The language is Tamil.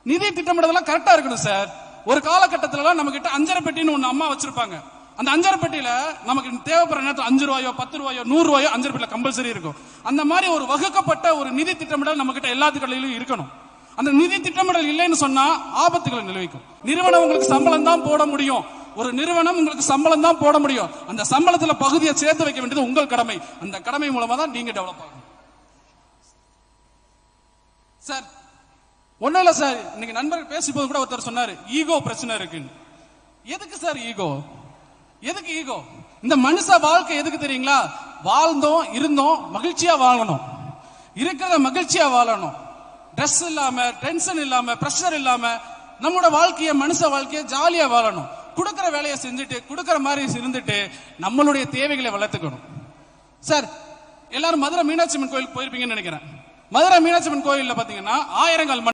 நிதி திட்டமிடுதெல்லாம் கரெக்டா இருக்கணும் சார். ஒரு காலகட்டத்துல நம்ம கிட்ட அஞ்சரை பெட்டின்னு ஒண்ணு அம்மா வச்சிருப்பாங்க. அந்த அஞ்சரை பெட்டியில நமக்கு தேவைப்படுற நேரத்தில் 5 ரூபாயோ 10 ரூபாயோ 100 ரூபாயோ அஞ்சரை பெட்டியில கம்பல்சரி இருக்கும். அந்த மாதிரி ஒரு வகுக்கப்பட்ட ஒரு நிதி திட்டமிடல் நம்ம கிட்ட எல்லாத்துக்களிலும் இருக்கணும். அந்த நிதி திட்டமிடல் இல்லைன்னு சொன்னா ஆபத்துகளை நிலவிக்கும். நிறுவனம் உங்களுக்கு சம்பளம் தான் போட முடியும். ஒரு நிறுவனம் உங்களுக்கு சம்பளம் தான் போட முடியும். அந்த சம்பளத்துல பகுதியை சேர்த்து வைக்க வேண்டியது உங்கள் கடமை. அந்த கடமை மூலமா தான் நீங்க டெவலப் ஆகணும். சார் ஒன்னும் இல்ல சார், இன்னைக்கு நண்பர்கள் பேசிப்போது கூட ஒருத்தர் சொன்னாரு ஈகோ பிரச்சனை இருக்குன்னு. எதுக்கு சார் ஈகோ? எதுக்கு ஈகோ? இந்த மனுஷ வாழ்க்கை எதுக்கு தெரியுங்களா? வாழ்ந்தோம் இருந்தோம் மகிழ்ச்சியா வாழணும், இருக்கிற மகிழ்ச்சியா வாழணும், ட்ரெஸ் இல்லாம டென்ஷன் இல்லாம பிரஷர் இல்லாம நம்மளோட வாழ்க்கைய மனுஷ வாழ்க்கைய ஜாலியா வாழணும். கொடுக்கிற வேலையை செஞ்சுட்டு கொடுக்கிற மாதிரி இருந்துட்டு நம்மளுடைய தேவைகளை வளர்த்துக்கணும். சார் எல்லாரும் மதுரை மீனாட்சி அம்மன் கோயிலுக்கு போயிருப்பீங்கன்னு நினைக்கிறேன். மதுரை மீனாட்சி அம்மன் கோயில்ல பாத்தீங்கன்னா 1000 கால்